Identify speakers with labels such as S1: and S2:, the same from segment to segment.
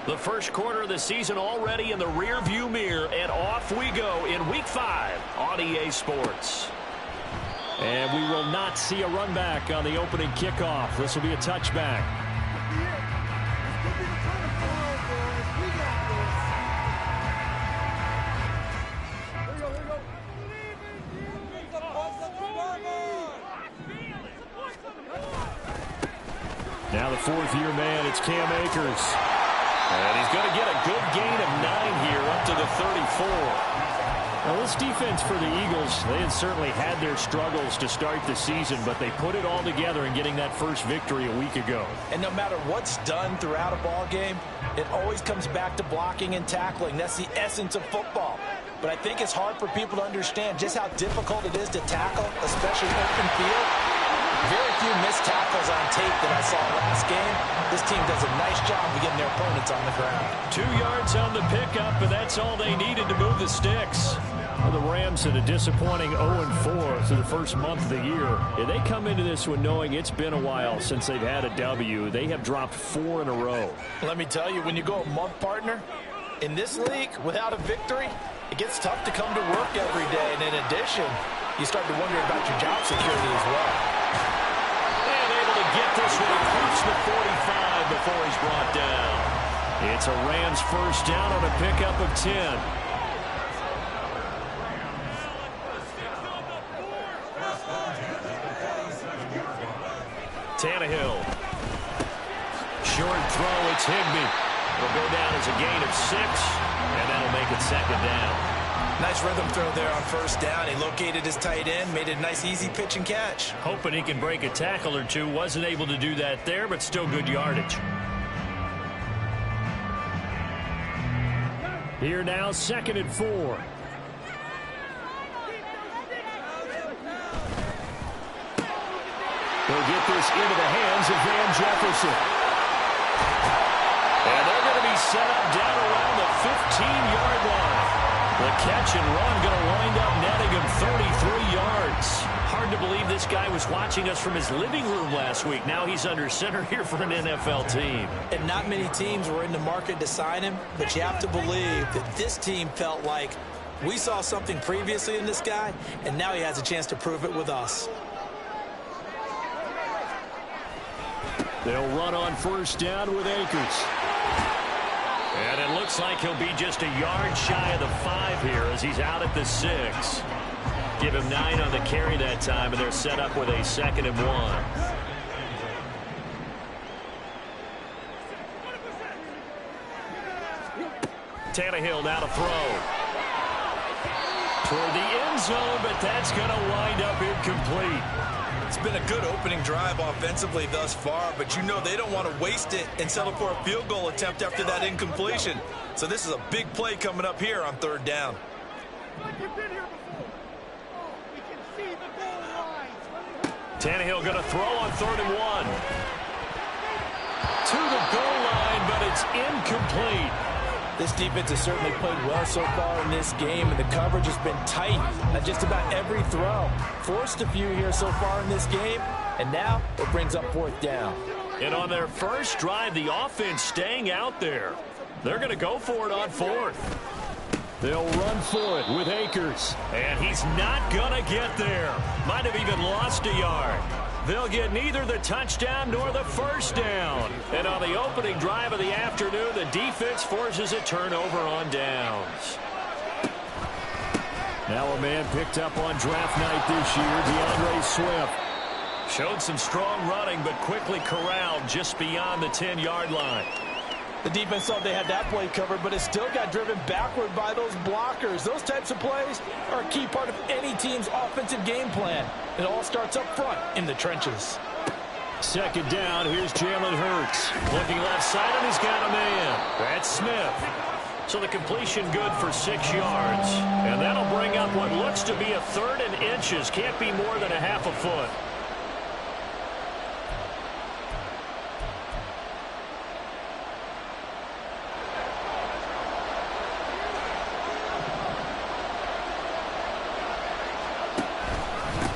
S1: The first quarter of the season already in the rearview mirror, and off we go in Week 5 on EA Sports.
S2: And we will not see a run back on the opening kickoff. This will be a touchback. Now the fourth-year man, it's Cam Akers.
S1: And he's going to get a good gain of 9 here up to the 34.
S2: Well, this defense for the Eagles, they had certainly had their struggles to start the season, but they put it all together in getting that first victory a week ago.
S3: And no matter what's done throughout a ball game, it always comes back to blocking and tackling. That's the essence of football. But I think it's hard for people to understand just how difficult it is to tackle, especially open field. Very few missed tackles on tape that I saw last game. This team does a nice job of getting their opponents on the ground.
S1: 2 yards on the pickup, and that's all they needed to move the sticks.
S2: Well, the Rams had a disappointing 0-4 through the first month of the year. Yeah, they come into this one knowing it's been a while since they've had a W. They have dropped 4 in a row.
S3: Let me tell you, when you go a month, partner, in this league, without a victory, it gets tough to come to work every day. And in addition, you start to wonder about your job security as well.
S1: And able to get this one across the 45 before he's brought down.
S2: It's a Rams first down on a pickup of 10.
S1: Tannehill. Short throw, it's Higbee. It'll go down as a gain of 6, and that'll make it second down.
S3: Nice rhythm throw there on first down. He located his tight end, made it a nice easy pitch and catch.
S1: Hoping he can break a tackle or two. Wasn't able to do that there, but still good yardage.
S2: Here now, 2nd and 4. They'll get this into the hands of Van Jefferson.
S1: And they're going to be set up down around the 15-yard line. The catch and run going to wind up netting him 33 yards. Hard to believe this guy was watching us from his living room last week. Now he's under center here for an NFL team.
S3: And not many teams were in the market to sign him, but you have to believe that this team felt like we saw something previously in this guy, and now he has a chance to prove it with us.
S2: They'll run on first down with Akers.
S1: And it looks like he'll be just a yard shy of the 5 here as he's out at the 6. Give him 9 on the carry that time, and they're set up with a 2nd and 1. Tannehill now to throw. Toward the end zone, but that's going to wind up incomplete.
S3: It's been a good opening drive offensively thus far, but you know they don't want to waste it and settle for a field goal attempt after that incompletion. So this is a big play coming up here on 3rd down.
S1: Tannehill going to throw on 3rd and 1. To the goal line, but it's incomplete.
S3: This defense has certainly played well so far in this game, and the coverage has been tight on just about every throw. Forced a few here so far in this game, and now it brings up 4th down.
S1: And on their first drive, the offense staying out there. They're going to go for it on 4th.
S2: They'll run for it with Akers.
S1: And he's not going to get there. Might have even lost a yard. They'll get neither the touchdown nor the first down. And on the opening drive of the afternoon, the defense forces a turnover on downs.
S2: Now a man picked up on draft night this year, DeAndre Swift.
S1: Showed some strong running, but quickly corralled just beyond the 10-yard line.
S3: The defense thought they had that play covered, but it still got driven backward by those blockers. Those types of plays are a key part of any team's offensive game plan. It all starts up front in the trenches.
S2: 2nd down, here's Jalen Hurts.
S1: Looking left side, and he's got a man. That's Smith. So the completion good for 6 yards. And that'll bring up what looks to be a 3rd and inches. Can't be more than a half a foot.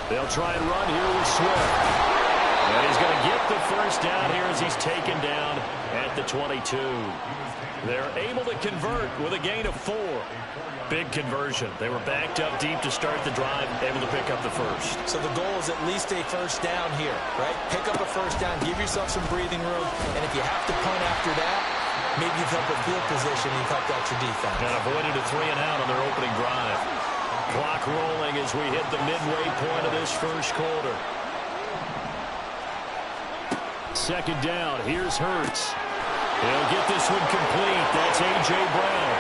S2: They'll try and run here with Swift. And he's going to get the first down here as he's taken down at the 22. They're able to convert with a gain of 4. Big conversion. They were backed up deep to start the drive, able to pick up the first.
S3: So the goal is at least a first down here, right? Pick up a first down, give yourself some breathing room, and if you have to punt after that, maybe you've helped with field position and you've helped out your defense.
S2: And avoided a 3 and out on their opening drive. Clock rolling as we hit the midway point of this first quarter. Second down. Here's Hurts. He'll get this one complete. That's A.J. Brown.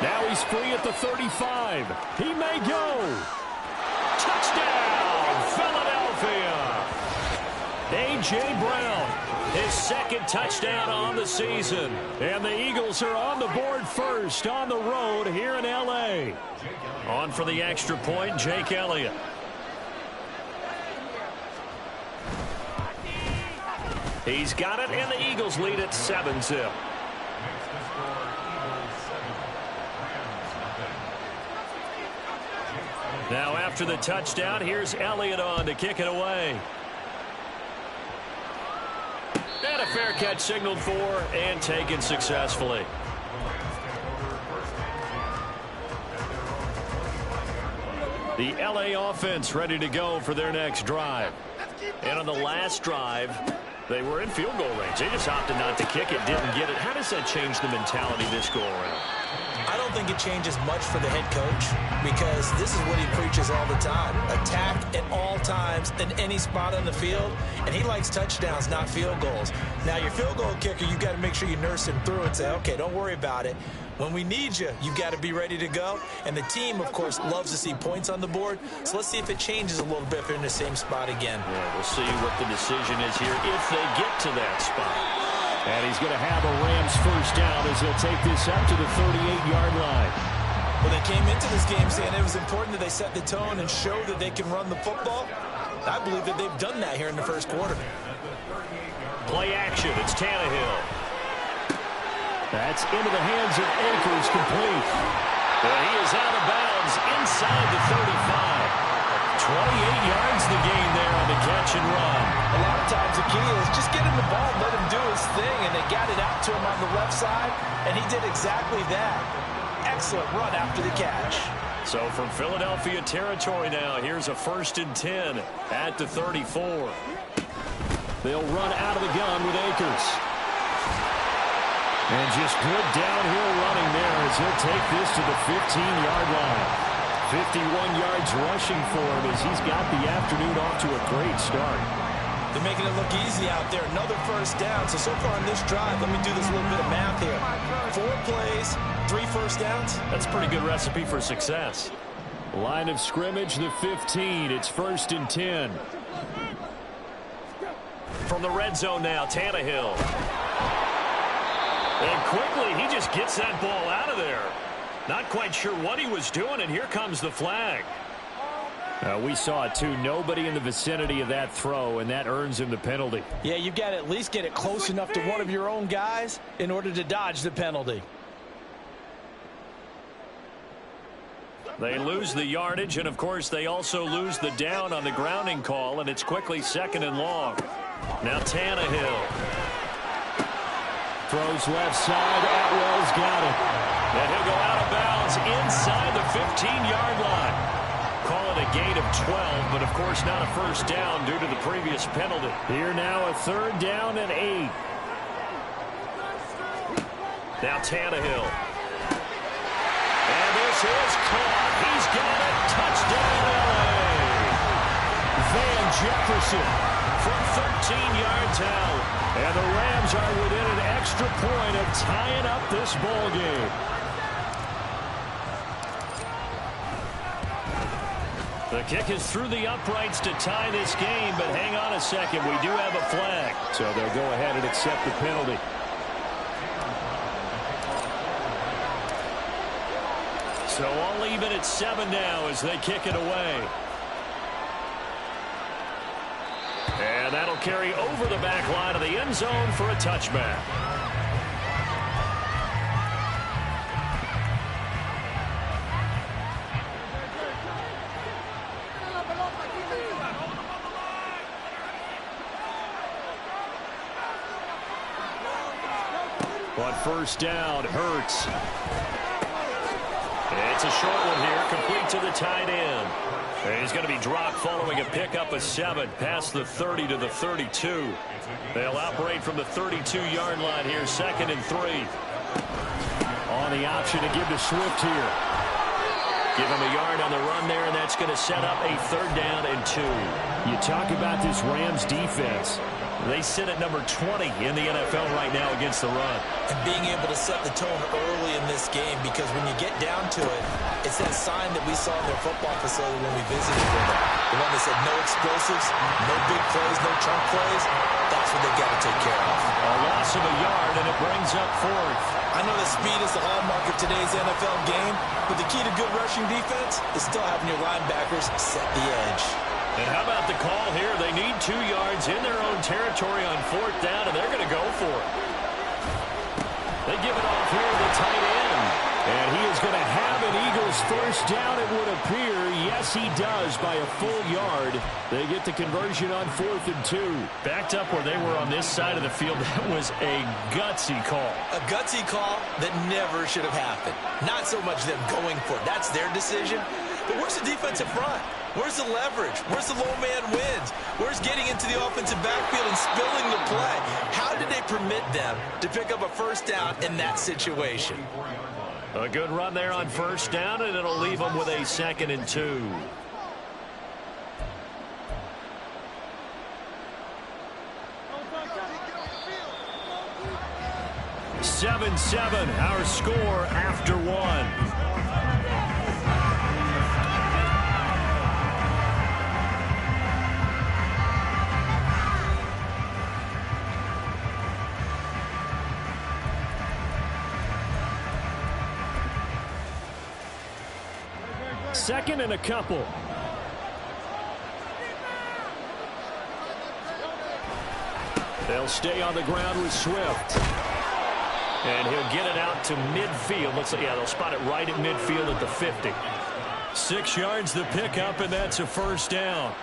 S2: Now he's free at the 35. He may go. Touchdown, Philadelphia. A.J. Brown, his second touchdown on the season. And the Eagles are on the board first on the road here in L.A. On for the extra point, Jake Elliott. He's got it, and the Eagles lead at 7-zip. Now after the touchdown, here's Elliott on to kick it away. And a fair catch signaled for and taken successfully. The LA offense ready to go for their next drive. And on the last drive, they were in field goal range. They just opted not to kick it, didn't get it. How does that change the mentality this go around?
S3: I don't think it changes much for the head coach because this is what he preaches all the time. Attack at all times in any spot on the field, and he likes touchdowns, not field goals. Now, your field goal kicker, you've got to make sure you nurse him through and say, okay, don't worry about it. When we need you, you've got to be ready to go. And the team, of course, loves to see points on the board. So let's see if it changes a little bit if they're in the same spot again.
S2: Yeah, we'll see what the decision is here if they get to that spot. And he's going to have a Rams first down as they'll take this up to the 38-yard line.
S3: Well, they came into this game saying it was important that they set the tone and show that they can run the football. I believe that they've done that here in the first quarter.
S2: Play action. It's Tannehill. That's into the hands of Akers, complete. Well, he is out of bounds inside the 35. 28 yards the gain there on the catch and run.
S3: A lot of times the key is just get him the ball and let him do his thing, and they got it out to him on the left side, and he did exactly that. Excellent run after the catch.
S2: So from Philadelphia territory now, here's a 1st and 10 at the 34. They'll run out of the gun with Akers. And just good downhill running there as he'll take this to the 15-yard line. 51 yards rushing for him as he's got the afternoon off to a great start.
S3: They're making it look easy out there. Another first down. So far in this drive, let me do this little bit of math here. 4 plays, 3 first downs.
S2: That's a pretty good recipe for success. Line of scrimmage, the 15. It's 1st and 10. From the red zone now, Tannehill. And quickly, he just gets that ball out of there. Not quite sure what he was doing, and here comes the flag. We saw it, too. Nobody in the vicinity of that throw, and that earns him the penalty.
S3: Yeah, you've got to at least get it close enough to one of your own guys in order to dodge the penalty.
S2: They lose the yardage, and, of course, they also lose the down on the grounding call, and it's quickly 2nd and long. Now Tannehill. Throws left side. Atwell's got it. And he'll go out of bounds inside the 15-yard line. Call it a gain of 12, but of course not a first down due to the previous penalty. Here now a 3rd down and 8. Now Tannehill. And this is caught. He's got it. Touchdown LA. Van Jefferson from 13 yards out. And the Rams are within an extra point of tying up this ball game. The kick is through the uprights to tie this game, but hang on a second. We do have a flag. So they'll go ahead and accept the penalty. So all even at 7 now as they kick it away. And that'll carry over the back line of the end zone for a touchback. On first down, Hurts. It's a short one here, complete to the tight end. And he's going to be dropped following a pickup of 7 past the 30 to the 32. They'll operate from the 32-yard line here, 2nd and 3. On the option to give to Swift here. Give him a yard on the run there, and that's going to set up a 3rd down and 2.
S1: You talk about this Rams defense. They sit at number 20 in the NFL right now against the run.
S3: And being able to set the tone early in this game, because when you get down to it, it's that sign that we saw in their football facility when we visited with them. The one that said no explosives, no big plays, no chunk plays. That's what they've got to take care of.
S1: A loss of a yard, and it brings up 4th.
S3: I know that speed is the hallmark of today's NFL game, but the key to good rushing defense is still having your linebackers set the edge.
S1: And how about the call here? They need 2 yards in their own territory on 4th down, and they're going to go for it. They give it off here to the tight end. And he is going to have an Eagles first down, it would appear. Yes, he does, by a full yard. They get the conversion on 4th and 2. Backed up where they were on this side of the field. That was a gutsy call.
S3: A gutsy call that never should have happened. Not so much them going for it. That's their decision. But where's the defensive front? Where's the leverage? Where's the low man wins? Where's getting into the offensive backfield and spilling the play? How did they permit them to pick up a first down in that situation?
S1: A good run there on first down, and it'll leave them with a 2nd and 2. 7-7, our score after 1. Second and a couple. They'll stay on the ground with Swift. And he'll get it out to midfield. Looks like, yeah, they'll spot it right at midfield at the 50. 6 yards the pickup, and that's a first down.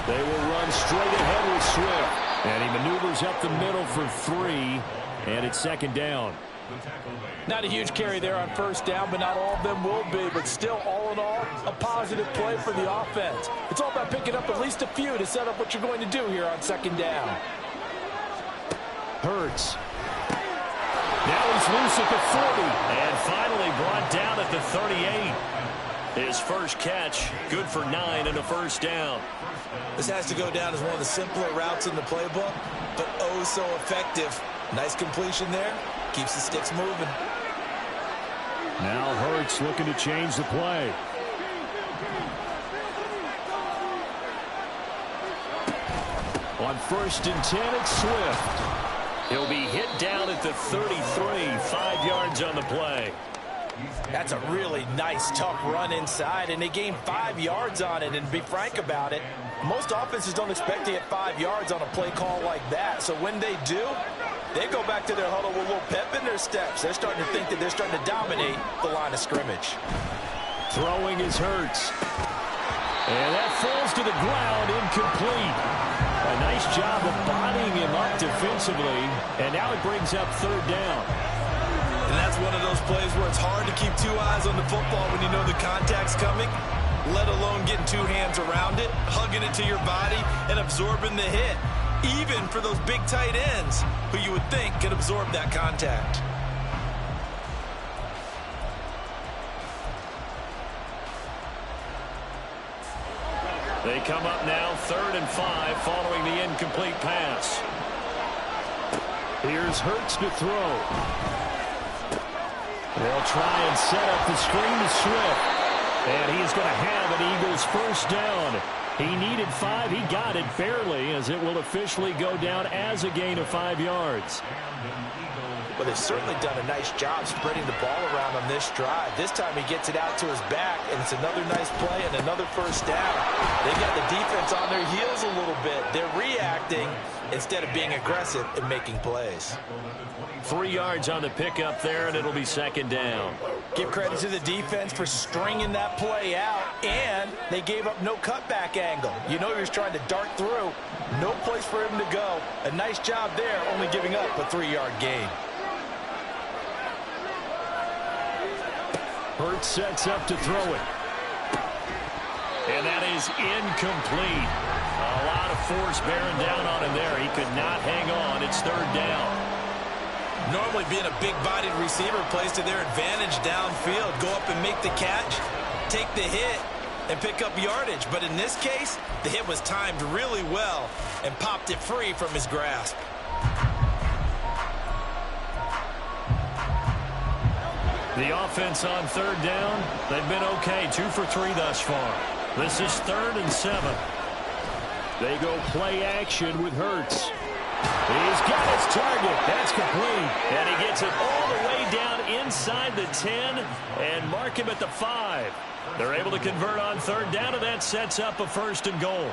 S1: They will run straight ahead with Swift. And he maneuvers up the middle for 3. And it's 2nd down.
S3: Not a huge carry there on first down, but not all of them will be. But still, all in all, a positive play for the offense. It's all about picking up at least a few to set up what you're going to do here on 2nd down.
S1: Hurts. Now he's loose at the 40. And finally brought down at the 38. His first catch, good for 9 and a first down.
S3: This has to go down as one of the simpler routes in the playbook, but oh so effective. Nice completion there. Keeps the sticks moving.
S1: Now Hurts looking to change the play. On 1st and 10, it's Swift. He'll be hit down at the 33, 5 yards on the play.
S3: That's a really nice, tough run inside, and they gained 5 yards on it. And to be frank about it, most offenses don't expect to get 5 yards on a play call like that. So when they do, they go back to their huddle with a little pep in their steps. They're starting to think that they're starting to dominate the line of scrimmage.
S1: Throwing is Hurts. And that falls to the ground, incomplete. A nice job of bodying him up defensively. And now it brings up 3rd down.
S3: And that's one of those plays where it's hard to keep 2 eyes on the football when you know the contact's coming, let alone getting 2 hands around it, hugging it to your body, and absorbing the hit. Even for those big tight ends who you would think could absorb that contact.
S1: They come up now 3rd and 5 following the incomplete pass. Here's Hurts to throw. They'll try and set up the screen to Swift. And he is going to have an Eagles first down. He needed 5. He got it barely, as it will officially go down as a gain of 5 yards.
S3: Well, they've certainly done a nice job spreading the ball around on this drive. This time he gets it out to his back, and it's another nice play and another first down. They got the defense on their heels a little bit. They're reacting instead of being aggressive and making plays.
S1: 3 yards on the pickup there, and it'll be second down.
S3: Give credit to the defense for stringing that play out, and they gave up no cutback angle. You know he was trying to dart through. No place for him to go. A nice job there, only giving up a 3-yard gain.
S1: Hurts sets up to throw it. And that is incomplete. A lot of force bearing down on him there. He could not hang on. It's third down.
S3: Normally being a big-bodied receiver plays to their advantage downfield. Go up and make the catch, take the hit, and pick up yardage. But in this case, the hit was timed really well and popped it free from his grasp.
S1: The offense on third down, they've been okay. 2 for 3 thus far. This is 3rd and 7. They go play action with Hurts. He's got his target. That's complete. And he gets it all the way down inside the 10 and mark him at the 5. They're able to convert on third down, and that sets up a 1st and goal.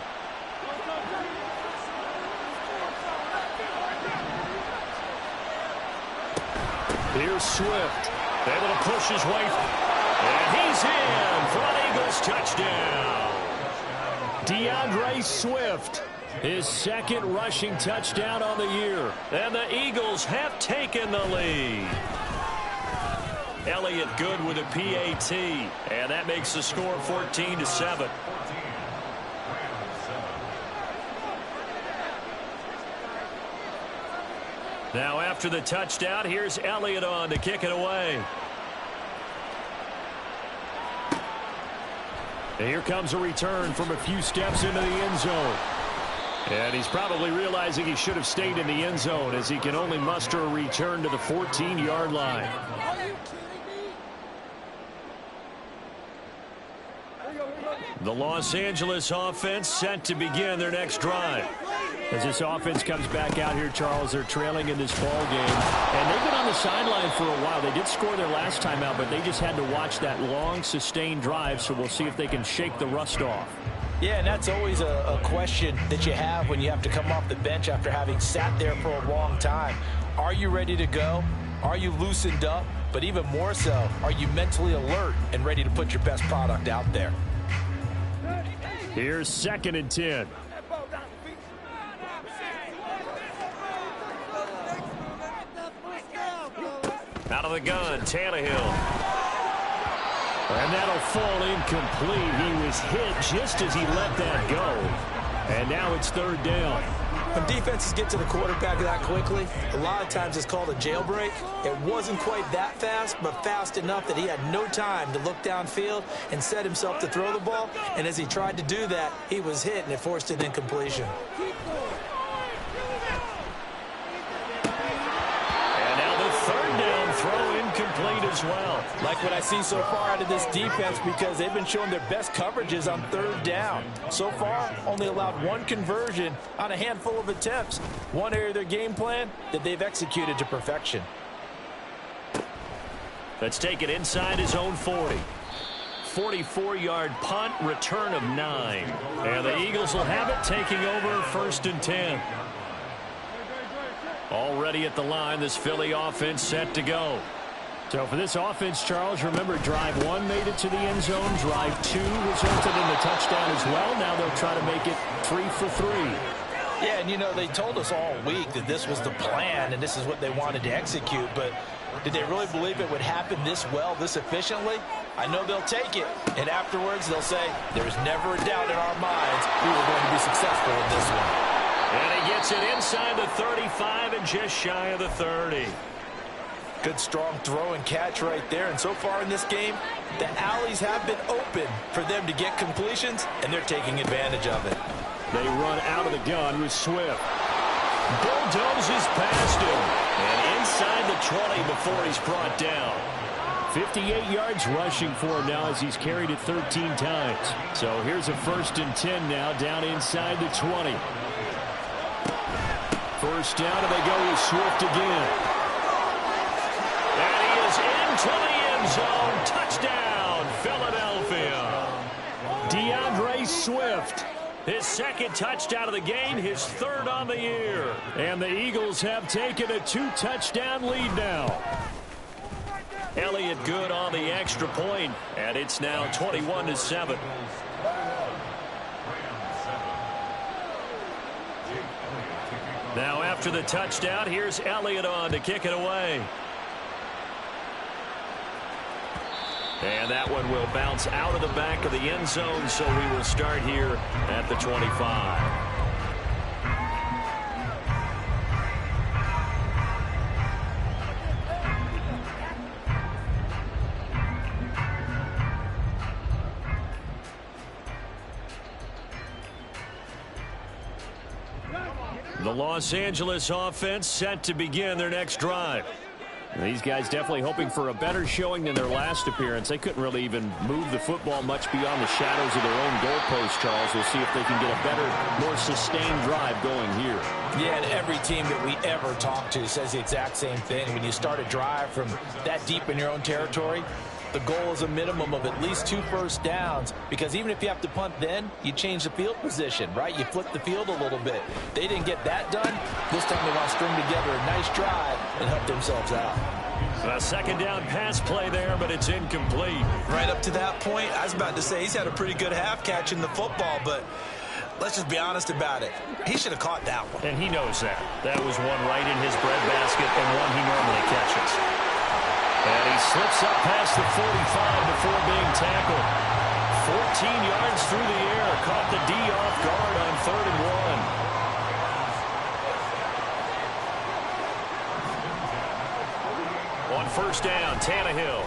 S1: Here's Swift. Able to push his way. And he's in for an Eagles touchdown. DeAndre Swift. His 2nd rushing touchdown on the year. And the Eagles have taken the lead. Elliott good with a PAT. And that makes the score 14-7. Now after the touchdown, here's Elliott on to kick it away. And here comes a return from a few steps into the end zone. And he's probably realizing he should have stayed in the end zone as he can only muster a return to the 14-yard line. The Los Angeles offense set to begin their next drive. As this offense comes back out here, Charles, they're trailing in this ball game. And they've been on the sideline for a while. They did score their last time out, but they just had to watch that long, sustained drive, so we'll see if they can shake the rust off.
S3: Yeah, and that's always a question that you have when you have to come off the bench after having sat there for a long time. Are you ready to go? Are you loosened up? But even more so, are you mentally alert and ready to put your best product out there?
S1: Here's 2nd and 10. Out of the gun, Tannehill. And that'll fall incomplete. He was hit just as he let that go. And now it's third down.
S3: When defenses get to the quarterback that quickly, a lot of times it's called a jailbreak. It wasn't quite that fast, but fast enough that he had no time to look downfield and set himself to throw the ball. And as he tried to do that, he was hit, and it forced an incompletion.
S1: And now the third down throw incomplete as well.
S3: Like what I see so far out of this defense, because they've been showing their best coverages on third down. So far, only allowed 1 conversion on a handful of attempts. One area of their game plan that they've executed to perfection.
S1: Let's take it inside his own 40. 44-yard punt, return of 9. And the Eagles will have it, taking over 1st and 10. Already at the line, this Philly offense set to go. So for this offense, Charles, remember drive 1 made it to the end zone. Drive 2 resulted in the touchdown as well. Now they'll try to make it 3 for 3.
S3: Yeah, and you know, they told us all week that this was the plan and this is what they wanted to execute, but did they really believe it would happen this well, this efficiently? I know they'll take it, and afterwards they'll say, there's never a doubt in our minds we were going to be successful in this one.
S1: And he gets it inside the 35 and just shy of the 30.
S3: Good, strong throw and catch right there. And so far in this game, the alleys have been open for them to get completions, and they're taking advantage of it.
S1: They run out of the gun with Swift. Bulldozes past him. And inside the 20 before he's brought down. 58 yards rushing for him now as he's carried it 13 times. So here's a 1st and 10 now down inside the 20. First down, and they go with Swift again. is into the end zone. Touchdown, Philadelphia. DeAndre Swift. His second touchdown of the game, his third on the year. And the Eagles have taken a 2-touchdown lead now. Elliott good on the extra point, and it's now 21-7. Now after the touchdown, here's Elliott on to kick it away. And that one will bounce out of the back of the end zone, so we will start here at the 25. The Los Angeles offense set to begin their next drive. These guys definitely hoping for a better showing than their last appearance. They couldn't really even move the football much beyond the shadows of their own goalpost, Charles. We'll see if they can get a better, more sustained drive going here. Yeah, and every team that we ever talk to says the exact same thing. When you start a drive from that deep in your own territory, the goal is a minimum of at least 2 first downs, because even if you have to punt then, you change the field position, right? You flip the field a little bit. They didn't get that done. This time they want to string together a nice drive and help themselves out. A second down pass play there, but it's incomplete.
S3: Right up to that point, I was about to say he's had a pretty good half catching the football, but let's just be honest about it. He should have caught that one.
S1: And he knows that. That was one right in his breadbasket and one he normally catches. And he slips up past the 45 before being tackled. 14 yards through the air. Caught the D off guard on 3rd and 1. On first down, Tannehill.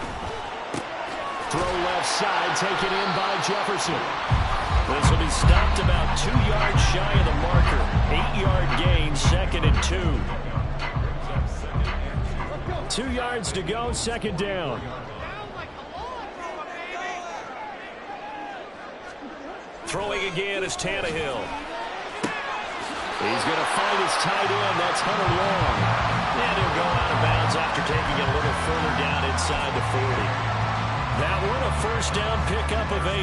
S1: Throw left side, taken in by Jefferson. This will be stopped about 2 yards shy of the marker. 8-yard gain, 2nd and 2. 2 yards to go, 2nd down. Throwing again is Tannehill. He's going to find his tight end. That's Hunter Long. And he'll go out of bounds after taking it a little further down inside the 40. That one a first down pickup of 8.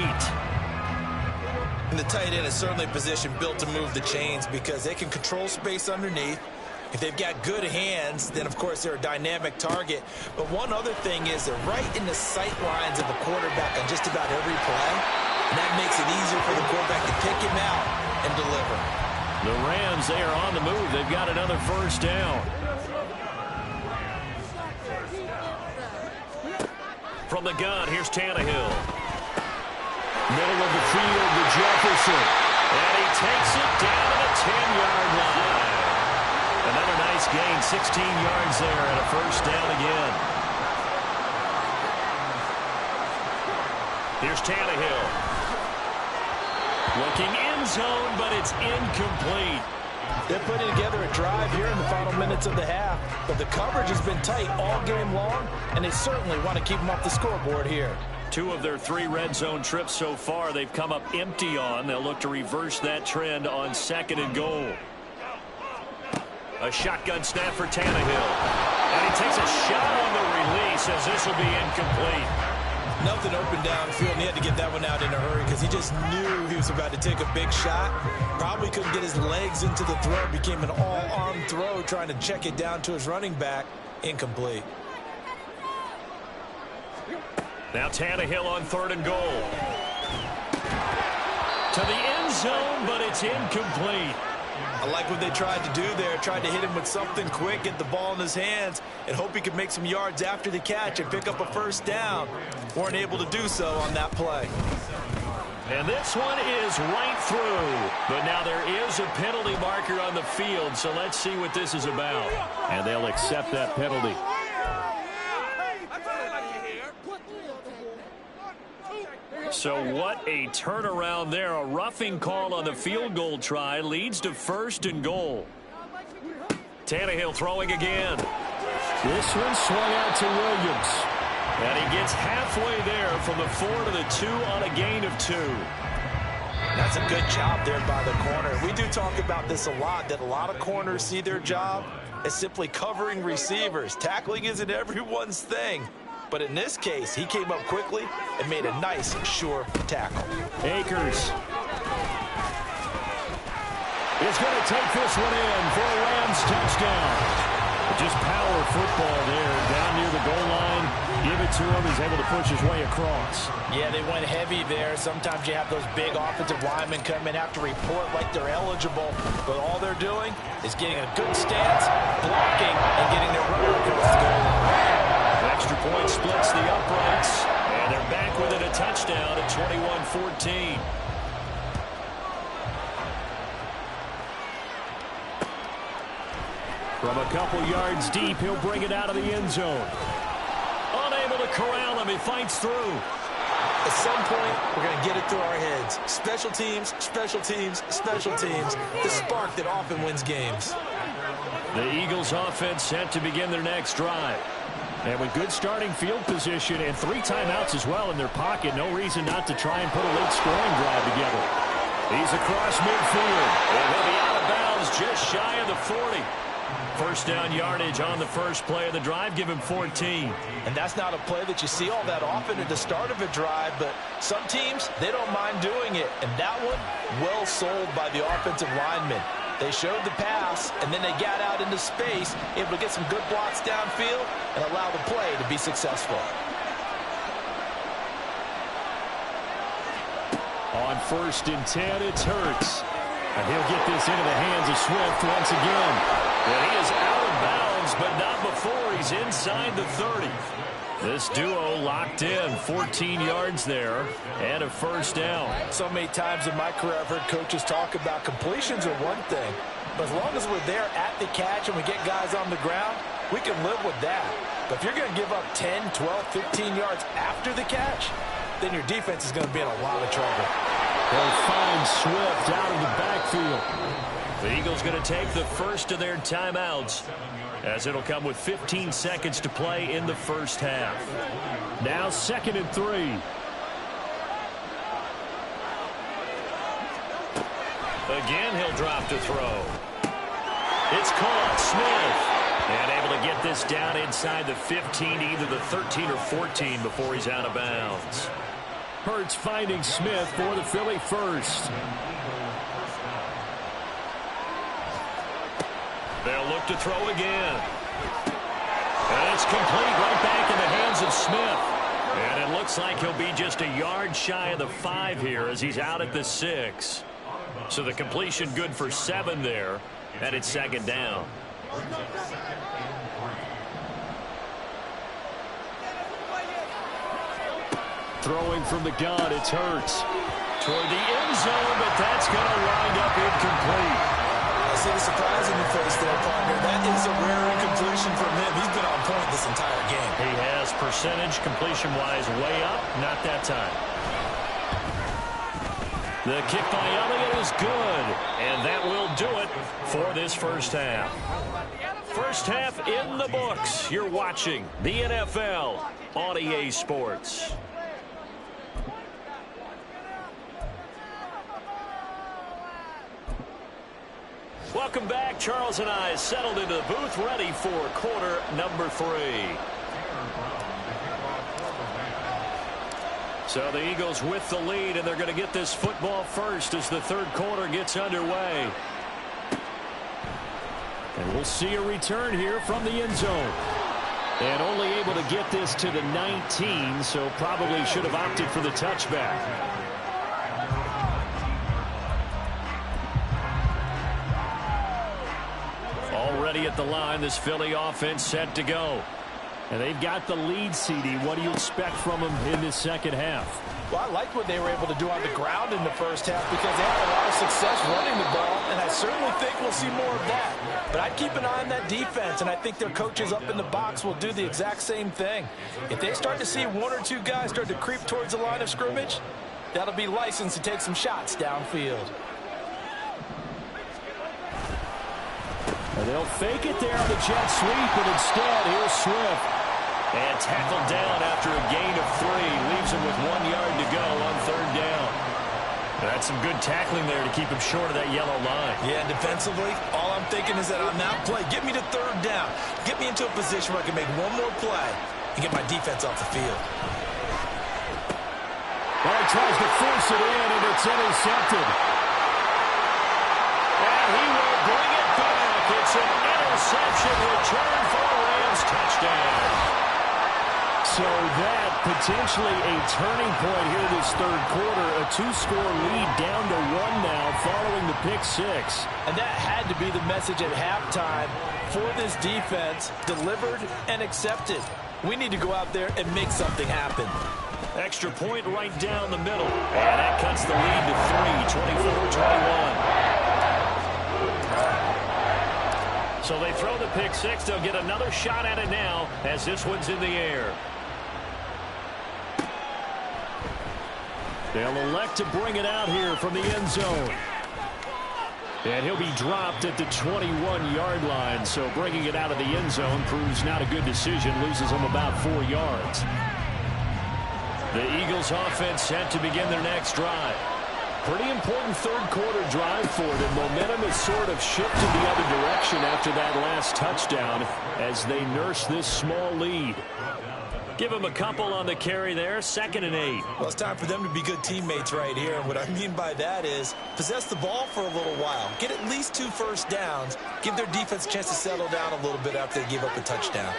S3: And the tight end is certainly a position built to move the chains because they can control space underneath. If they've got good hands, then, of course, they're a dynamic target. But one other thing is they're right in the sight lines of the quarterback on just about every play. And that makes it easier for the quarterback to pick him out and deliver.
S1: The Rams, they are on the move. They've got another first down. From the gun, here's Tannehill. Middle of the field to Jefferson. And he takes it down to the 10-yard line. Another nice gain, 16 yards there, and a first down again. Here's Tannehill. Looking end zone, but it's incomplete.
S3: They're putting together a drive here in the final minutes of the half, but the coverage has been tight all game long, and they certainly want to keep them off the scoreboard here.
S1: 2 of their 3 red zone trips so far, they've come up empty on. They'll look to reverse that trend on 2nd and goal. A shotgun snap for Tannehill. And he takes a shot on the release as this will be incomplete.
S3: Nothing open downfield, and he had to get that one out in a hurry because he just knew he was about to take a big shot. Probably couldn't get his legs into the throw. Became an all-arm throw trying to check it down to his running back. Incomplete.
S1: Now Tannehill on 3rd and goal. To the end zone, but it's incomplete.
S3: I like what they tried to do there. Tried to hit him with something quick, get the ball in his hands, and hope he could make some yards after the catch and pick up a first down. Weren't able to do so on that play.
S1: And this one is right through. But now there is a penalty marker on the field, so let's see what this is about. And they'll accept that penalty. So what a turnaround there. A roughing call on the field goal try leads to 1st and goal. Tannehill throwing again. This one swung out to Williams. And he gets halfway there from the 4 to the 2 on a gain of 2.
S3: That's a good job there by the corner. We do talk about this a lot, that a lot of corners see their job is simply covering receivers. Tackling isn't everyone's thing. But in this case, he came up quickly and made a nice, sure tackle.
S2: Akers is going to take this one in for a Rams touchdown. Just power football there, down near the goal line. Give it to him. He's able to push his way across.
S3: Yeah, they went heavy there. Sometimes you have those big offensive linemen come in, have to report like they're eligible. But all they're doing is getting a good stance, blocking, and getting their runner across the goal line.
S1: Extra point splits the uprights. And they're back with it, a touchdown at 21-14.
S2: From a couple yards deep, he'll bring it out of the end zone.
S1: Unable to corral him. He fights through.
S3: At some point, we're going to get it through our heads. Special teams, special teams, special teams. The spark that often wins games.
S2: The Eagles offense set to begin their next drive. And with good starting field position and 3 timeouts as well in their pocket, no reason not to try and put a late scoring drive together. He's across midfield.
S1: And he'll be out of bounds just shy of the 40. First down yardage on the first play of the drive. Give him 14.
S3: And that's not a play that you see all that often at the start of a drive, but some teams, they don't mind doing it. And that one, well sold by the offensive lineman. They showed the pass, and then they got out into space, able to get some good blocks downfield and allow the play to be successful.
S2: On 1st and 10, it's Hurts. And he'll get this into the hands of Swift once again.
S1: And he is out of bounds, but not before he's inside the 30. This duo locked in, 14 yards there, and a first down.
S3: So many times in my career, I've heard coaches talk about completions are one thing, but as long as we're there at the catch and we get guys on the ground, we can live with that. But if you're going to give up 10, 12, 15 yards after the catch, then your defense is going to be in a lot of trouble.
S2: They'll find Swift out of the backfield.
S1: The Eagles going to take the first of their timeouts, as it'll come with 15 seconds to play in the first half.
S2: Now 2nd and 3.
S1: Again, he'll drop to throw. It's caught. Smith. And able to get this down inside the 15, either the 13 or 14 before he's out of bounds.
S2: Hurts finding Smith for the Philly first.
S1: They'll look to throw again. And it's complete right back in the hands of Smith. And it looks like he'll be just a yard shy of the 5 here as he's out at the 6. So the completion good for 7 there. And it's 2nd down.
S2: Throwing from the gun, it's Hurts.
S1: Toward the end zone, but that's going to wind up incomplete.
S3: I see the surprise in the face there, partner. That is a rare incompletion from him. He's been on point this entire game.
S1: He has percentage completion-wise way up. Not that time. The kick by Elliott is good, and that will do it for this first half. First half in the books. You're watching the NFL on EA Sports. Welcome back. Charles and I settled into the booth, ready for quarter number 3. So the Eagles with the lead, and they're going to get this football first as the third quarter gets underway.
S2: And we'll see a return here from the end zone. And only able to get this to the 19, so probably should have opted for the touchback. Already at the line, this Philly offense set to go. And they've got the lead, CD. What do you expect from them in this second half?
S3: Well, I liked what they were able to do on the ground in the first half because they had a lot of success running the ball, and I certainly think we'll see more of that. But I'd keep an eye on that defense, and I think their coaches up in the box will do the exact same thing. If they start to see 1 or 2 guys start to creep towards the line of scrimmage, that'll be licensed to take some shots downfield.
S2: And they'll fake it there on the jet sweep, and instead, here's Swift.
S1: And tackled down after a gain of 3. Leaves him with 1 yard to go on 3rd down. That's some good tackling there to keep him short of that yellow line.
S3: Yeah, defensively, all I'm thinking is that on that play, get me to third down. Get me into a position where I can make one more play and get my defense off the field.
S2: Well, he tries to force it in, and it's intercepted.
S1: And he will bring it back. It's an interception return for a Rams touchdown.
S2: So that potentially a turning point here this third quarter. A two-score lead down to one now following the pick six.
S3: And that had to be the message at halftime for this defense, delivered and accepted. We need to go out there and make something happen.
S1: Extra point right down the middle. And that cuts the lead to 3, 24-21. So they throw the pick six. They'll get another shot at it now as this one's in the air. They'll elect to bring it out here from the end zone. And he'll be dropped at the 21-yard line. So bringing it out of the end zone proves not a good decision. Loses him about 4 yards. The Eagles offense set to begin their next drive. Pretty important third quarter drive for them. Momentum has sort of shifted the other direction after that last touchdown as they nurse this small lead. Give them a couple on the carry there. 2nd and 8.
S3: Well, it's time for them to be good teammates right here. And what I mean by that is possess the ball for a little while. Get at least 2 first downs. Give their defense a chance to settle down a little bit after they give up a touchdown.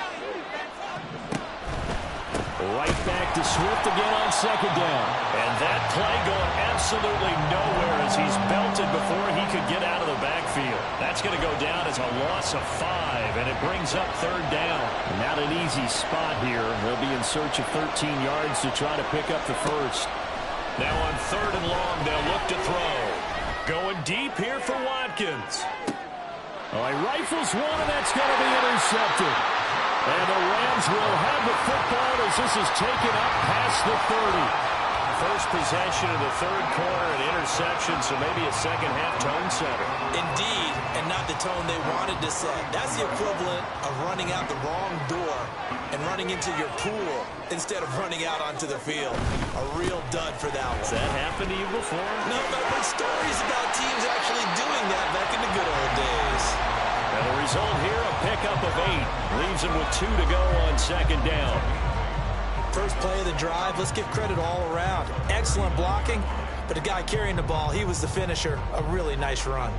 S1: Right back to Swift again on 2nd down. And that play going absolutely nowhere as he's belted before he could get out of the backfield. That's going to go down as a loss of 5, and it brings up 3rd down.
S2: Not an easy spot here. They'll be in search of 13 yards to try to pick up the first.
S1: Now on 3rd and long, they'll look to throw. Going deep here for Watkins.
S2: Oh, he rifles one, and that's going to be intercepted. And the Rams will have the football as this is taken up past the 30.
S1: First possession of the third quarter, an interception, so maybe a second-half tone setter.
S3: Indeed, and not the tone they wanted to set. That's the equivalent of running out the wrong door and running into your pool instead of running out onto the field. A real dud for that one.
S1: Has that happened to you before?
S3: No, but I've heard stories about teams actually doing that back in the good old days.
S1: And the result here, a pickup of 8. Leaves him with 2 to go on 2nd down.
S3: First play of the drive, let's give credit all around. Excellent blocking, but the guy carrying the ball, he was the finisher. A really nice run.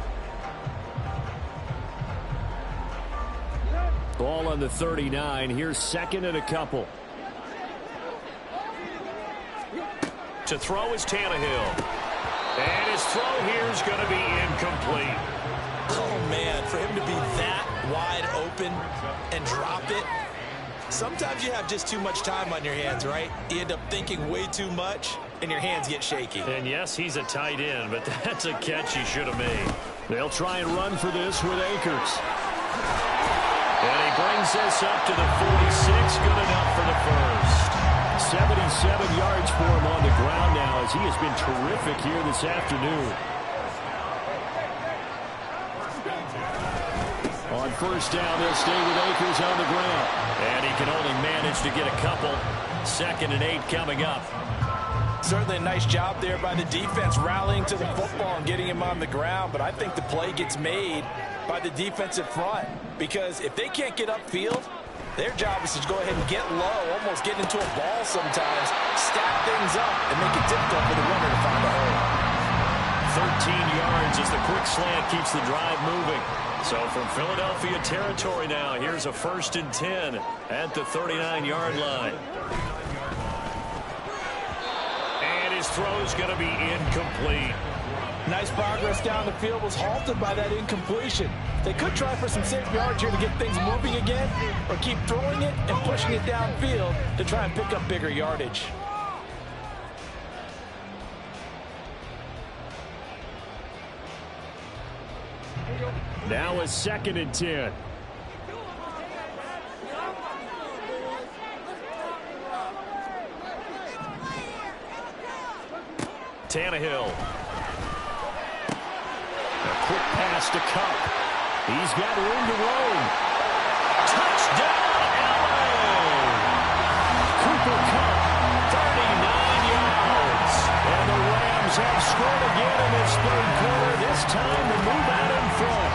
S2: Ball on the 39. Here's 2nd and a couple.
S1: To throw is Tannehill. And his throw here is going to be incomplete.
S3: Oh, man, for him to be that wide open and drop it. Sometimes you have just too much time on your hands, right? You end up thinking way too much, and your hands get shaky.
S1: And yes, he's a tight end, but that's a catch he should have made.
S2: They'll try and run for this with Akers.
S1: And he brings this up to the 46. Good enough for the first.
S2: 77 yards for him on the ground now as he has been terrific here this afternoon. On 1st down, they'll stay with Akers on the ground.
S1: And he can only manage to get a couple. 2nd and 8 coming up.
S3: Certainly a nice job there by the defense rallying to the football and getting him on the ground. But I think the play gets made by the defensive front. Because if they can't get upfield, their job is to go ahead and get low, almost get into a ball sometimes, stack things up, and make it difficult for the runner to find a hole.
S1: 13 yards as the quick slant keeps the drive moving. So from Philadelphia territory now, here's a 1st and 10 at the 39-yard line. And his throw is going to be incomplete.
S3: Nice progress down the field was halted by that incompletion. They could try for some safe yards here to get things moving again, or keep throwing it and pushing it downfield to try and pick up bigger yardage.
S2: Now a 2nd and 10.
S1: Tannehill.
S2: A quick pass to Cup. He's got room to roam.
S1: Touchdown, LA!
S2: Cooper Cup.
S1: 39 yards.
S2: And the Rams have scored again in this third quarter. This time to move out in front.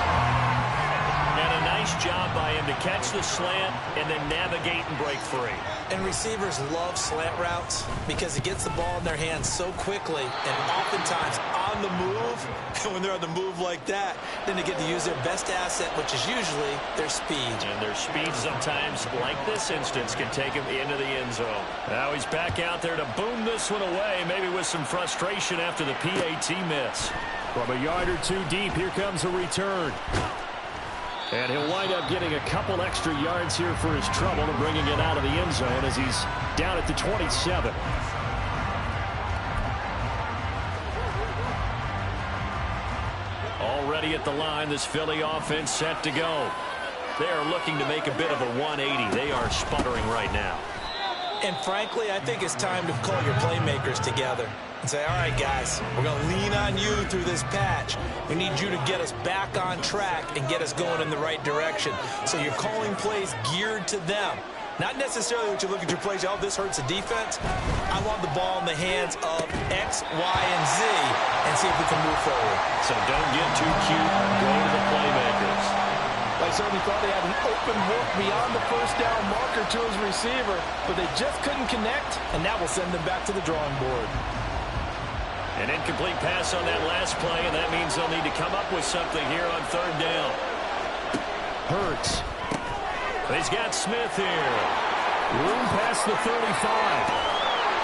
S1: Nice job by him to catch the slant and then navigate and break free.
S3: And receivers love slant routes because it gets the ball in their hands so quickly and oftentimes on the move. And when they're on the move like that, then they get to use their best asset, which is usually their speed.
S1: And their speed sometimes, like this instance, can take him into the end zone. Now he's back out there to boom this one away, maybe with some frustration after the PAT miss. From a yard or two deep, here comes a return. And he'll wind up getting a couple extra yards here for his trouble and bringing it out of the end zone as he's down at the 27. Already at the line, this Philly offense set to go. They are looking to make a bit of a 180. They are sputtering right now.
S3: And frankly, I think it's time to call your playmakers together and say, all right, guys, we're going to lean on you through this patch. We need you to get us back on track and get us going in the right direction. So you're calling plays geared to them. Not necessarily what you look at your plays, oh, this hurts the defense. I want the ball in the hands of X, Y, and Z and see if we can move forward.
S1: So don't get too cute. Go to the playmakers.
S4: I certainly thought they had an open look beyond the first down marker to his receiver, but they just couldn't connect, and that will send them back to the drawing board.
S1: An incomplete pass on that last play, and that means they'll need to come up with something here on third down. Hurts. He's got Smith here. Room past the 35.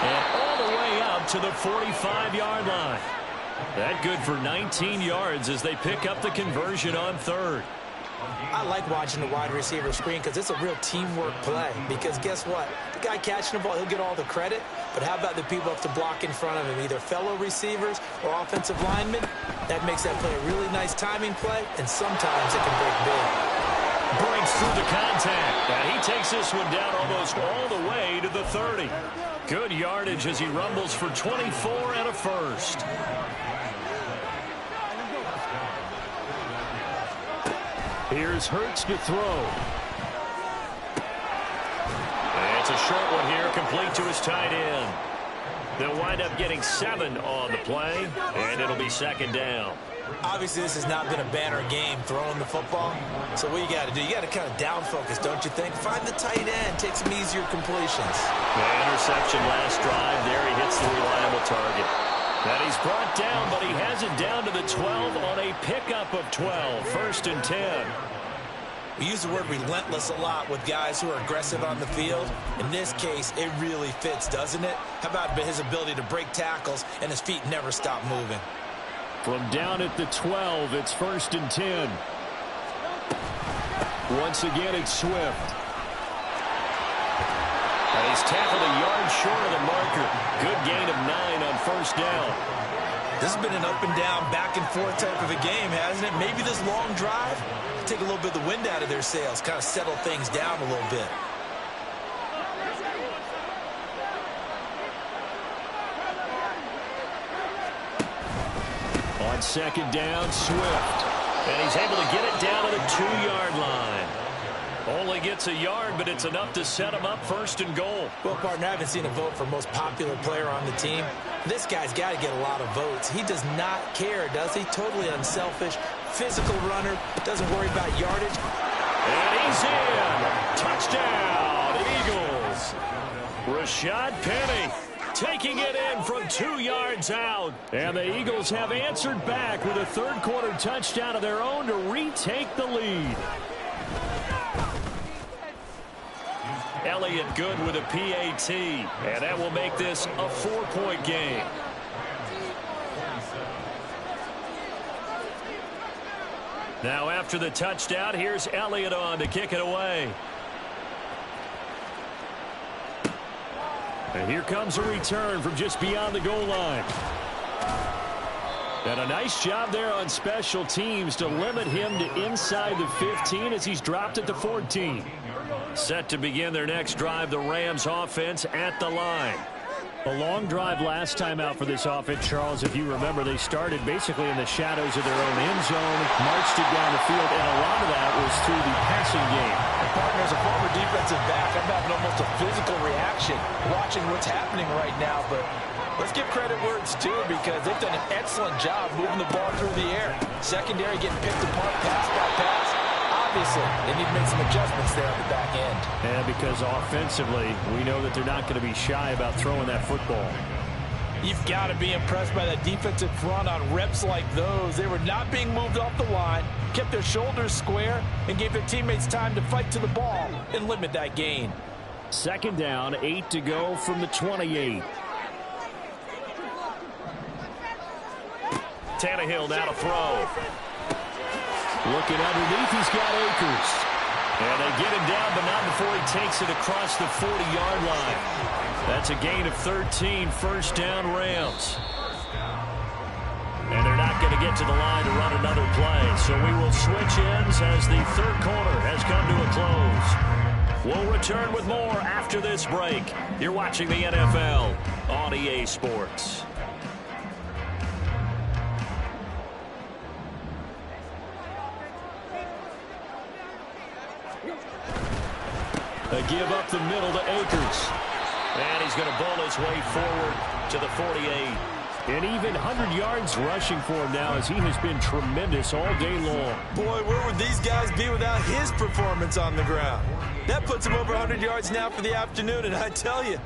S1: And all the way up to the 45-yard line. That good for 19 yards as they pick up the conversion on third.
S3: I like watching the wide receiver screen because it's a real teamwork play. Because guess what? The guy catching the ball, he'll get all the credit. But how about the people up to block in front of him, either fellow receivers or offensive linemen? That makes that play a really nice timing play, and sometimes it can break big.
S1: Breaks through the contact. And he takes this one down almost all the way to the 30. Good yardage as he rumbles for 24 and a first. Here's Hurts to throw. And it's a short one here, complete to his tight end. They'll wind up getting 7 on the play, and it'll be second down.
S3: Obviously, this has not been a banner game throwing the football. So what you got to do, you got to kind of down focus, don't you think? Find the tight end, take some easier completions.
S1: The interception last drive. There he hits the reliable target. And he's brought down, but he has it down to the 12 on a pickup of 12. First and 10.
S3: We use the word relentless a lot with guys who are aggressive on the field. In this case, it really fits, doesn't it? How about his ability to break tackles and his feet never stop moving?
S1: From down at the 12, it's first and 10. Once again, it's Swift. And he's tackled a yard short of the marker. Good gain of 9 on first down.
S3: This has been an up and down, back and forth type of a game, hasn't it? Maybe this long drive take a little bit of the wind out of their sails, kind of settle things down a little bit.
S1: On second down, Swift. And he's able to get it down to the 2-yard line. Only gets a yard, but it's enough to set him up first and goal.
S3: Well, partner, I haven't seen a vote for most popular player on the team. This guy's got to get a lot of votes. He does not care, does he? Totally unselfish, physical runner, doesn't worry about yardage.
S1: And he's in. Touchdown, Eagles. Rashad Penny taking it in from 2 yards out. And the Eagles have answered back with a third-quarter touchdown of their own to retake the lead. Elliott good with a PAT, and that will make this a 4-point game. Now after the touchdown, here's Elliott on to kick it away. And here comes a return from just beyond the goal line. And a nice job there on special teams to limit him to inside the 15 as he's dropped at the 14. Set to begin their next drive, the Rams offense at the line. A long drive last time out for this offense, Charles. If you remember, they started basically in the shadows of their own end zone, marched it down the field, and a lot of that was through the passing game.
S3: Partner, as a former defensive back, I'm having almost a physical reaction watching what's happening right now, but let's give credit where it's due because they've done an excellent job moving the ball through the air. Secondary getting picked apart pass by pass. obviously, they need to make some adjustments there on the back end.
S2: And because offensively, we know that they're not going to be shy about throwing that football.
S3: You've got to be impressed by that defensive front on reps like those. They were not being moved off the line, kept their shoulders square, and gave their teammates time to fight to the ball and limit that gain.
S2: Second down, 8 to go from the 28.
S1: Tannehill now to throw.
S2: Looking underneath, he's got Akers.
S1: And they get him down, but not before he takes it across the 40-yard line. That's a gain of 13, first down Rams. And they're not going to get to the line to run another play. So we will switch ends as the third quarter has come to a close. We'll return with more after this break. You're watching the NFL on EA Sports. They give up the middle to Akers. And he's going to bowl his way forward to the 48.
S2: And even 100 yards rushing for him now as he has been tremendous all day long.
S4: Boy, where would these guys be without his performance on the ground? That puts him over 100 yards now for the afternoon, and I tell you,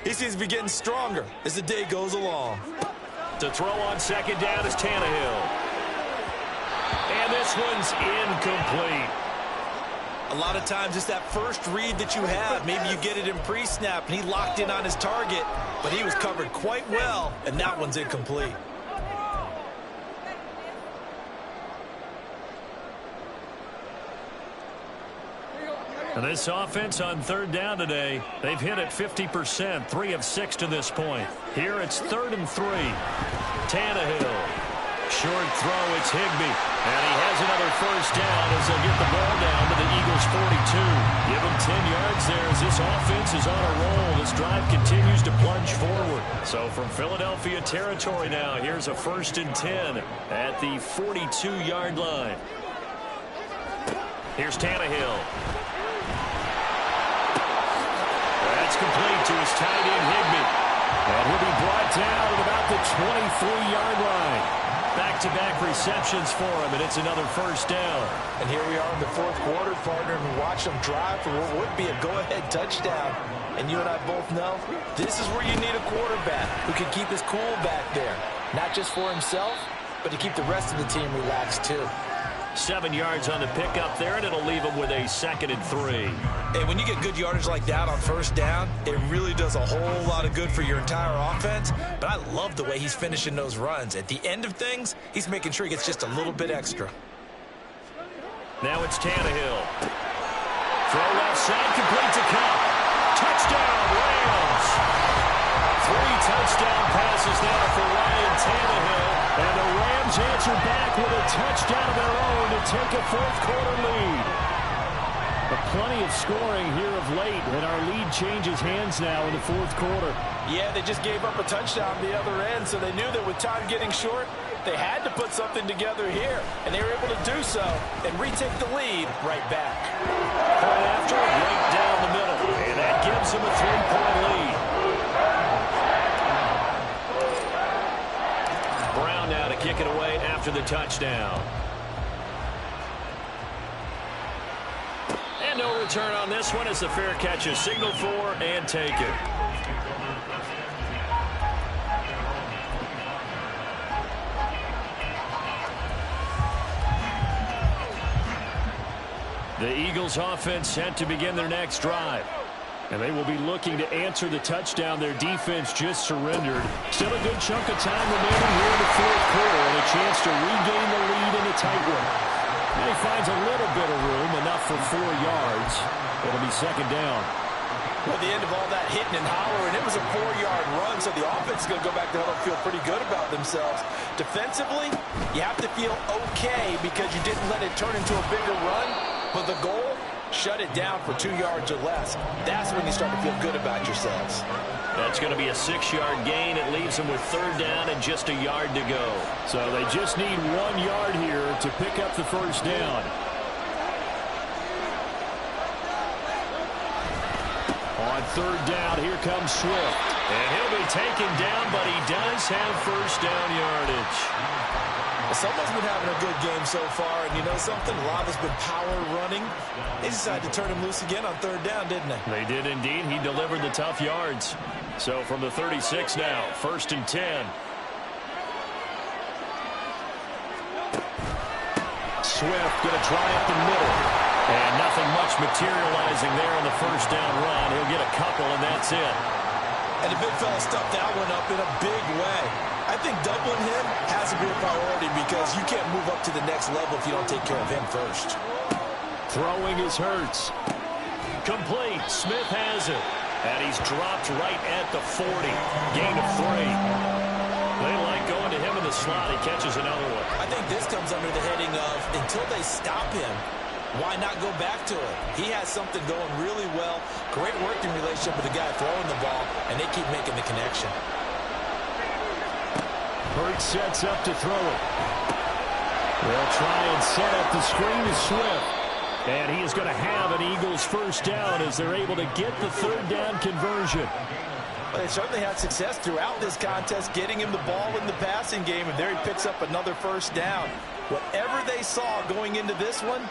S4: he seems to be getting stronger as the day goes along.
S1: To throw on second down is Tannehill. And this one's incomplete.
S3: A lot of times it's that first read that you have. Maybe you get it in pre-snap, and he locked in on his target, but he was covered quite well, and that one's incomplete.
S1: And this offense on third down today, they've hit it 50%, 3 of 6 to this point. Here it's 3rd and 3. Tannehill. Short throw, it's Higbee. And he has another first down as they'll get the ball down to the Eagles' 42. Give him 10 yards there as this offense is on a roll. This drive continues to plunge forward. So from Philadelphia territory now, here's a 1st and 10 at the 42-yard line. Here's Tannehill. That's complete to his tight end, Higbee. And he'll be brought down at about the 23-yard line. Back-to-back receptions for him, and it's another first down.
S3: And here we are in the fourth quarter, partner, and we watch them drive for what would be a go-ahead touchdown. And you and I both know this is where you need a quarterback who can keep his cool back there. Not just for himself, but to keep the rest of the team relaxed, too.
S1: 7 yards on the pickup there, and it'll leave him with a 2nd and 3.
S3: Hey, when you get good yardage like that on first down, it really does a whole lot of good for your entire offense. But I love the way he's finishing those runs. At the end of things, he's making sure he gets just a little bit extra.
S1: Now it's Tannehill. Throw left side, complete to Cup. Touchdown, Rams. 3 touchdown passes now for Ryan Tannehill. And the Rams answer back with a touchdown of their own to take a fourth-quarter lead.
S2: But plenty of scoring here of late, and our lead changes hands now in the fourth quarter.
S3: Yeah, they just gave up a touchdown on the other end, so they knew that with time getting short, they had to put something together here. And they were able to do so and retake the lead right back.
S1: Point after, right down the middle. And that gives them a 3-point lead. Brown now to kick it away after the touchdown. And no return on this one as the fair catch is signaled for and taken. The Eagles offense set to begin their next drive. And they will be looking to answer the touchdown their defense just surrendered. Still a good chunk of time remaining here in the fourth quarter and a chance to regain the lead in a tight one. And he finds a little bit of room, enough for 4 yards. It'll be second down.
S3: Well, at the end of all that hitting and hollering, it was a 4-yard run, so the offense is going to go back to huddle and feel pretty good about themselves. Defensively, you have to feel okay because you didn't let it turn into a bigger run. But the goal, shut it down for 2 yards or less. That's when you start to feel good about yourselves.
S1: That's going to be a 6-yard gain. It leaves them with third down and just a yard to go.
S2: So they just need 1 yard here to pick up the first down. On
S1: third down. Here comes Swift. And he'll be taken down, but he does have first down yardage.
S3: Well, someone's been having a good game so far, and you know something? A lot has been power running. They decided to turn him loose again on third down, didn't they?
S1: They did indeed. He delivered the tough yards. So from the 36 now, 1st and 10. Swift going to try up the middle. And nothing much materializing there on the first down run. He'll get a couple, and that's it.
S3: And the big fella stuffed that one up in a big way. I think doubling him has to be a priority because you can't move up to the next level if you don't take care of him first.
S1: Throwing is Hurts. Complete. Smith has it. And he's dropped right at the 40. Gain of 3. They like going to him in the slot. He catches another one.
S3: I think this comes under the heading of until they stop him, why not go back to it? He has something going really well. Great working relationship with the guy throwing the ball, and they keep making the connection.
S1: Hurts sets up to throw it. They'll try and set up the screen to Swift. And he is going to have an Eagles first down as they're able to get the third down conversion.
S3: Well, they certainly had success throughout this contest, getting him the ball in the passing game, and there he picks up another first down. Whatever they saw going into this one,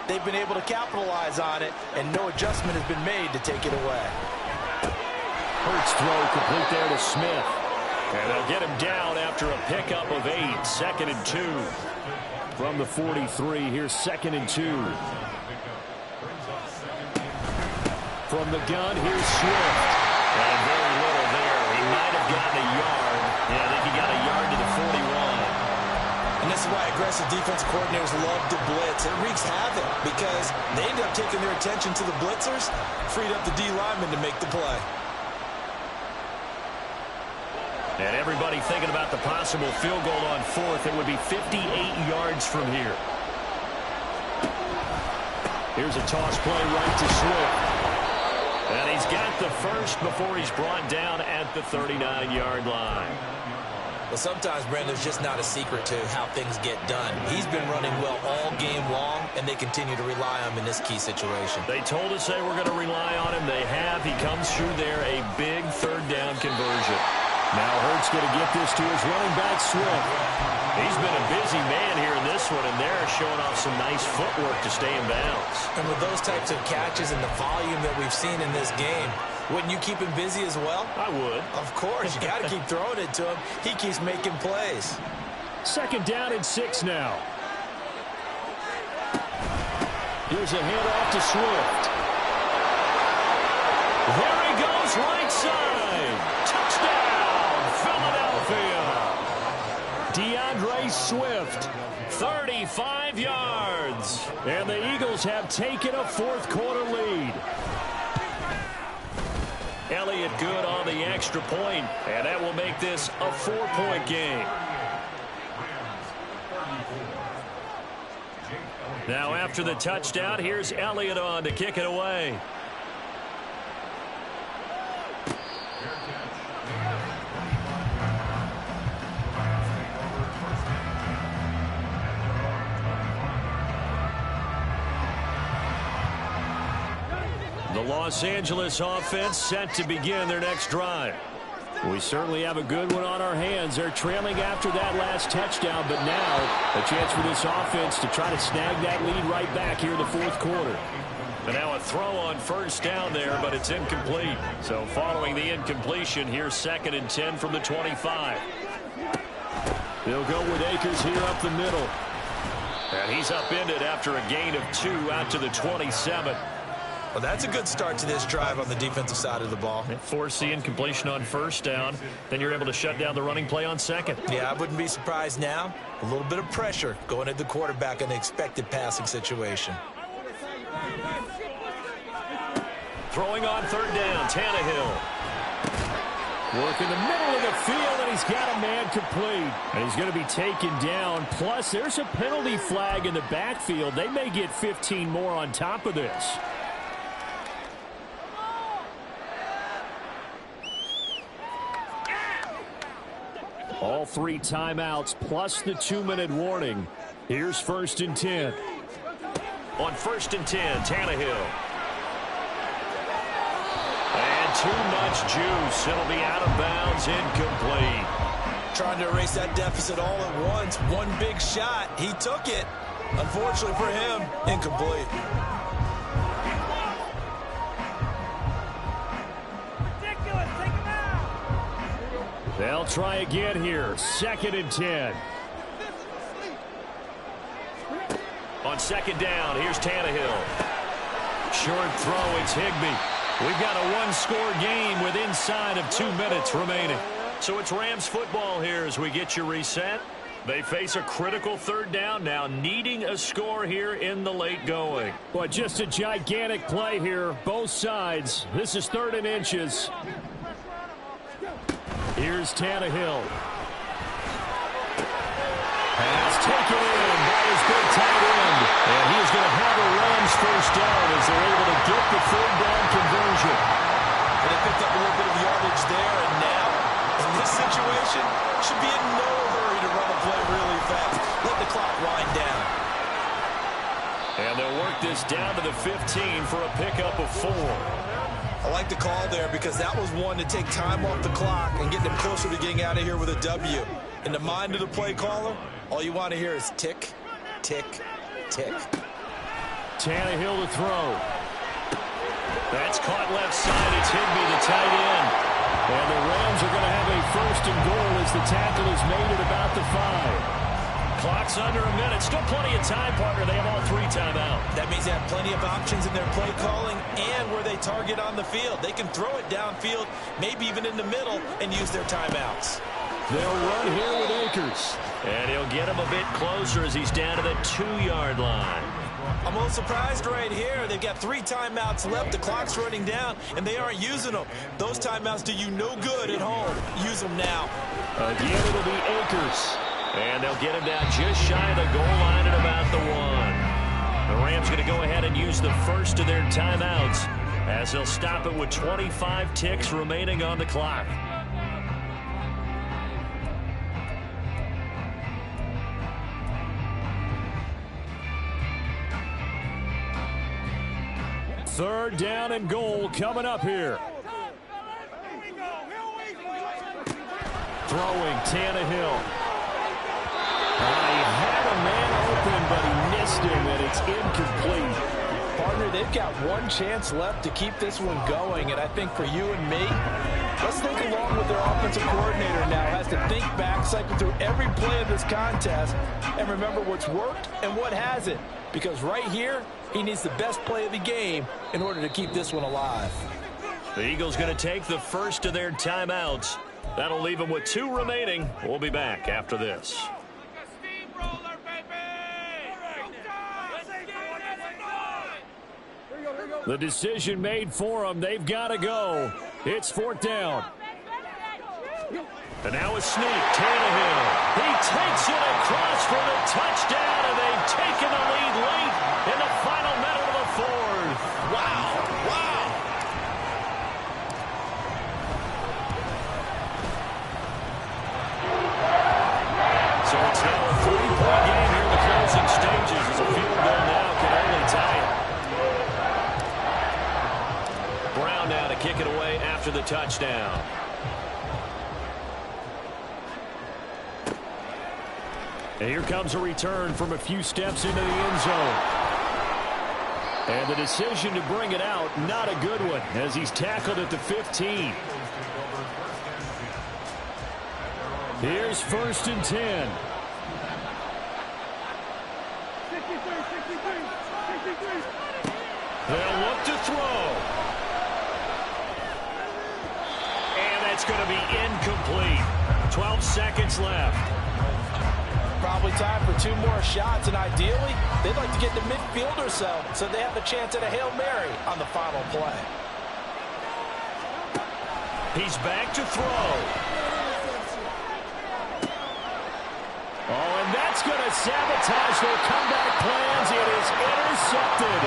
S3: they've been able to capitalize on it, and no adjustment has been made to take it away.
S1: Hurts throw complete there to Smith. And they'll get him down after a pickup of 8. 2nd and 2. From the 43, here's 2nd and 2. From the gun, here's Swift. And very little there. He might have gotten a yard. Yeah, I think he got a yard to the 41.
S3: And this is why aggressive defense coordinators love to blitz. It wreaks havoc because they end up taking their attention to the blitzers, freed up the D lineman to make the play.
S1: And everybody thinking about the possible field goal on 4th. It would be 58 yards from here. Here's a toss play right to Swift. And he's got the first before he's brought down at the 39-yard line.
S3: Well, sometimes, Brandon, there's just not a secret to how things get done. He's been running well all game long, and they continue to rely on him in this key situation.
S1: They told us they were going to rely on him. They have. He comes through there, a big third down conversion. Now Hurts going to get this to his running back, Swift. He's been a busy man here in this one, and they're showing off some nice footwork to stay in bounds.
S3: And with those types of catches and the volume that we've seen in this game, wouldn't you keep him busy as well?
S1: I would.
S3: Of course. You got to keep throwing it to him. He keeps making plays.
S1: 2nd down and 6 now. Here's a handoff to Swift. There he goes, right side. Touchdown, Philadelphia. DeAndre Swift, 35 yards. And the Eagles have taken a 4th quarter lead. Elliott good on the extra point, and that will make this a 4-point game. Now after the touchdown, here's Elliott on to kick it away. The Los Angeles offense set to begin their next drive. We certainly have a good one on our hands. They're trailing after that last touchdown, but now a chance for this offense to try to snag that lead right back here in the 4th quarter. And now a throw on first down there, but it's incomplete. So following the incompletion, here's 2nd and 10 from the 25. They'll go with Akers here up the middle. And he's upended after a gain of 2 out to the 27.
S3: Well, that's a good start to this drive on the defensive side of the ball.
S1: Force the incompletion on first down. Then you're able to shut down the running play on 2nd.
S3: Yeah, I wouldn't be surprised now. A little bit of pressure going at the quarterback in an expected passing situation.
S1: Throwing on 3rd down, Tannehill. Work in the middle of the field, and he's got a man complete. And he's going to be taken down. Plus, there's a penalty flag in the backfield. They may get 15 more on top of this. All 3 timeouts plus the 2-minute warning. Here's 1st and 10. On 1st and 10, Tannehill. And too much juice. It'll be out of bounds, incomplete.
S3: Trying to erase that deficit all at once. One big shot. He took it. Unfortunately for him, incomplete.
S2: They'll try again here. 2nd and 10.
S1: On 2nd down, here's Tannehill. Short throw, it's Higbee. We've got a one-score game with inside of 2 minutes remaining. So it's Rams football here as we get you reset. They face a critical 3rd down now, needing a score here in the late going.
S2: But just a gigantic play here, both sides. This is 3rd and inches. Here's Tannehill. Pass taken in by his big tight end.
S1: And he is going to have a Rams 1st down as they're able to get the 3rd down conversion.
S3: And they picked up a little bit of yardage there, and now, in this situation, should be in no hurry to run a play really fast. Let the clock wind down.
S1: And they'll work this down to the 15 for a pickup of 4.
S3: I like the call there because that was one to take time off the clock and get them closer to getting out of here with a W. In the mind of the play caller, all you want to hear is tick, tick, tick.
S2: Tannehill to throw.
S1: That's caught left side. It's Higbee, the tight end.
S2: And the Rams are going to have a 1st and goal as the tackle is made at about the 5.
S1: Clock's under a minute. Still plenty of time, partner. They have all 3 timeouts.
S3: That means they have plenty of options in their play calling and where they target on the field. They can throw it downfield, maybe even in the middle, and use their timeouts.
S2: They'll run here with Akers.
S1: And he'll get him a bit closer as he's down to the 2-yard line.
S3: I'm a little surprised right here. They've got 3 timeouts left. The clock's running down, and they aren't using them. Those timeouts do you no good at home. Use them now.
S2: Again, it'll be Akers.
S1: And they'll get him down just shy of the goal line at about the 1. The Rams going to go ahead and use the first of their timeouts as they'll stop it with 25 ticks remaining on the clock.
S2: Third down and goal coming up here. Throwing Tannehill. He had a man open, but he missed him, and it's incomplete.
S3: Partner, they've got one chance left to keep this one going, and I think for you and me, let's think along with their offensive coordinator now. Has to think back, cycle through every play of this contest, and remember what's worked and what hasn't. Because right here, he needs the best play of the game in order to keep this one alive.
S1: The Eagles going to take the first of their timeouts. That'll leave them with 2 remaining. We'll be back after this.
S2: The decision made for them. They've got to go. It's 4th down.
S1: And now a sneak. Tannehill. He takes it across for the touchdown, and they've taken the lead late in the final minute of the 4th.
S3: Wow. Wow.
S1: So it's now a 3-point game here in the closing stages as a field goal now can only tie it. Brown now to kick it away after the touchdown.
S2: And here comes a return from a few steps into the end zone. And the decision to bring it out, not a good one, as he's tackled at the 15. Here's 1st and 10.
S1: They'll look to throw. And that's going to be incomplete. 12 seconds left.
S3: Probably time for 2 more shots, and ideally, they'd like to get to midfield or so they have a chance at a Hail Mary on the final play.
S1: He's back to throw.
S2: Oh, and that's going to sabotage their comeback plans. It is intercepted.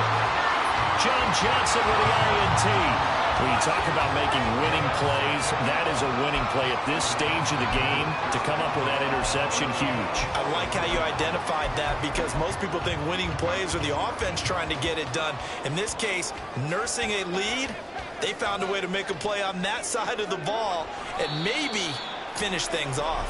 S1: John Johnson with the INT. When you talk about making winning plays, that is a winning play at this stage of the game. To come up with that interception, huge.
S3: I like how you identified that because most people think winning plays are the offense trying to get it done. In this case, nursing a lead
S4: They found a way to make a play on that side of the ball and maybe finish things off.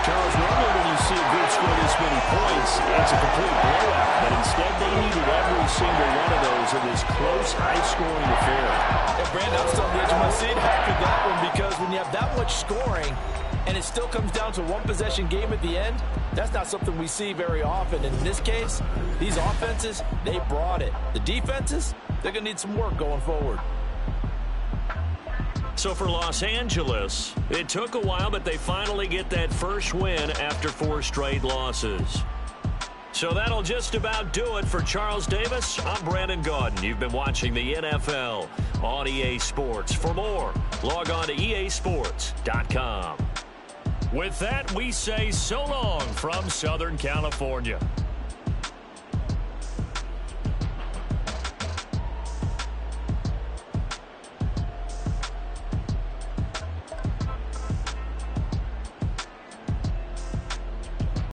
S1: Charles, normally when you see a group score this many points, it's a complete blowout. But instead, they needed every single one of those in this close, high-scoring affair.
S3: And Brandon, I'm still on the edge of my seat after that one, because when you have that much scoring and it still comes down to a one-possession game at the end, that's not something we see very often. And in this case, these offenses, they brought it. The defenses, they're going to need some work going forward.
S1: So for Los Angeles, it took a while, but they finally get that first win after 4 straight losses. So that'll just about do it for Charles Davis. I'm Brandon Gaudin. You've been watching the NFL on EA Sports. For more, log on to easports.com. With that, we say so long from Southern California.